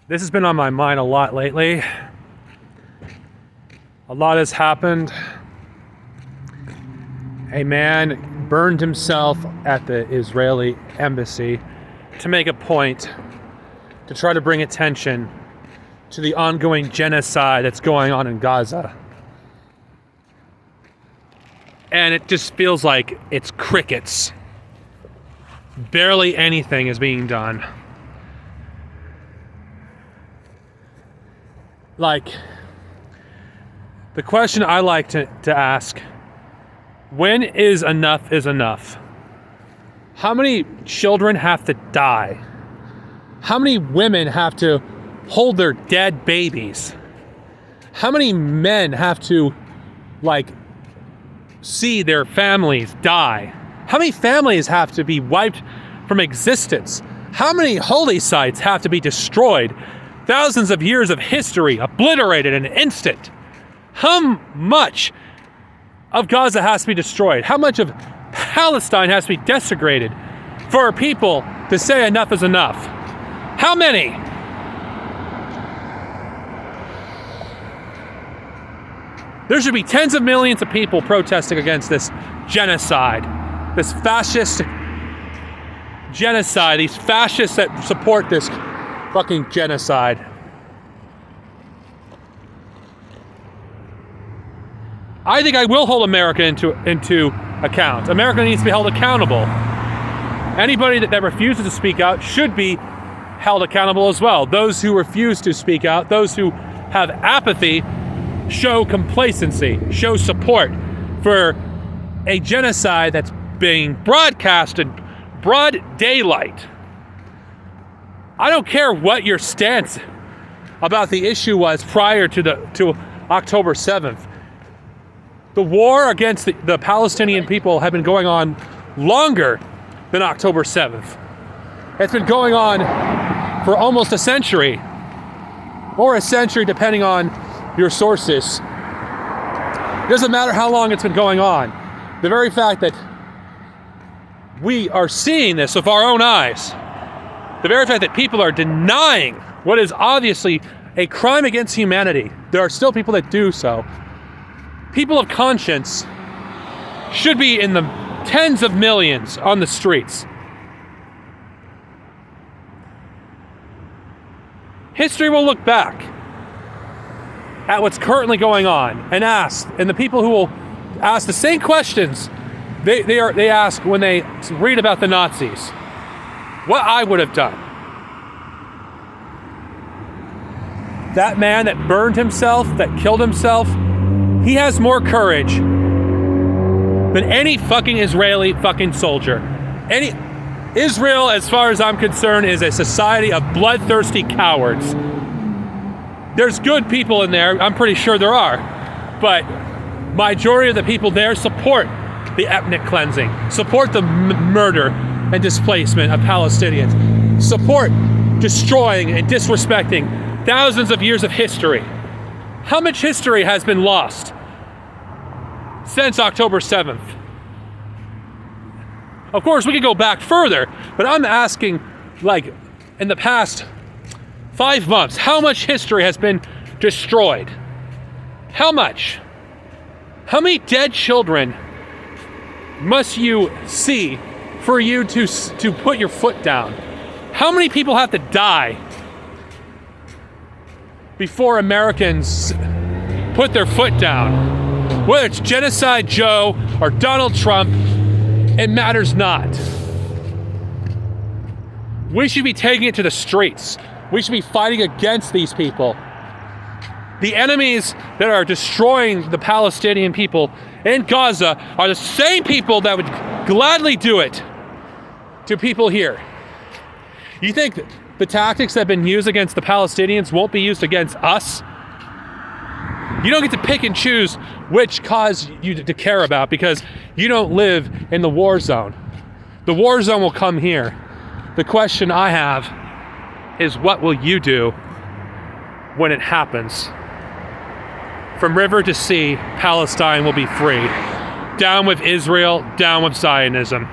This has been on my mind a lot lately. A lot has happened. A man burned himself at the Israeli embassy to make a point, to try to bring attention to the ongoing genocide that's going on in Gaza. And it just feels like it's crickets. Barely anything is being done. Like, the question I like to ask, when is enough is enough? How many children have to die? How many women have to hold their dead babies? How many men have to, see their families die? How many families have to be wiped from existence? How many holy sites have to be destroyed? Thousands of years of history obliterated in an instant. How much of Gaza has to be destroyed? How much of Palestine has to be desecrated for people to say enough is enough? How many? There should be tens of millions of people protesting against this genocide, this fascist genocide, these fascists that support this fucking genocide. I think I will hold America into account. America needs to be held accountable. Anybody that refuses to speak out should be held accountable as well. Those who refuse to speak out, those who have apathy, show complacency, show support for a genocide that's being broadcast in broad daylight. I don't care what your stance about the issue was prior to October 7th. The war against the Palestinian people had been going on longer than October 7th. It's been going on for almost a century, or a century depending on your sources. It doesn't matter how long it's been going on. The very fact that we are seeing this with our own eyes, the very fact that people are denying what is obviously a crime against humanity, there are still people that do so. People of conscience should be in the tens of millions on the streets. History will look back at what's currently going on and ask, and the people who will ask the same questions they ask when they read about the Nazis, what I would have done. That man that burned himself, that killed himself, he has more courage than any fucking Israeli fucking soldier. Israel, as far as I'm concerned, is a society of bloodthirsty cowards. There's good people in there, I'm pretty sure there are, but majority of the people there support the ethnic cleansing, support the murder and displacement of Palestinians, support destroying and disrespecting thousands of years of history. How much history has been lost since October 7th? Of course, we could go back further, but I'm asking, in the past 5 months, how much history has been destroyed? How much? How many dead children must you see for you to put your foot down? How many people have to die before Americans put their foot down? Whether it's Genocide Joe or Donald Trump, it matters not. We should be taking it to the streets. We should be fighting against these people. The enemies that are destroying the Palestinian people in Gaza are the same people that would gladly do it to people here. You think the tactics that have been used against the Palestinians won't be used against us? You don't get to pick and choose which cause you to care about because you don't live in the war zone. The war zone will come here. The question I have is, what will you do when it happens? From river to sea, Palestine will be free. Down with Israel, down with Zionism.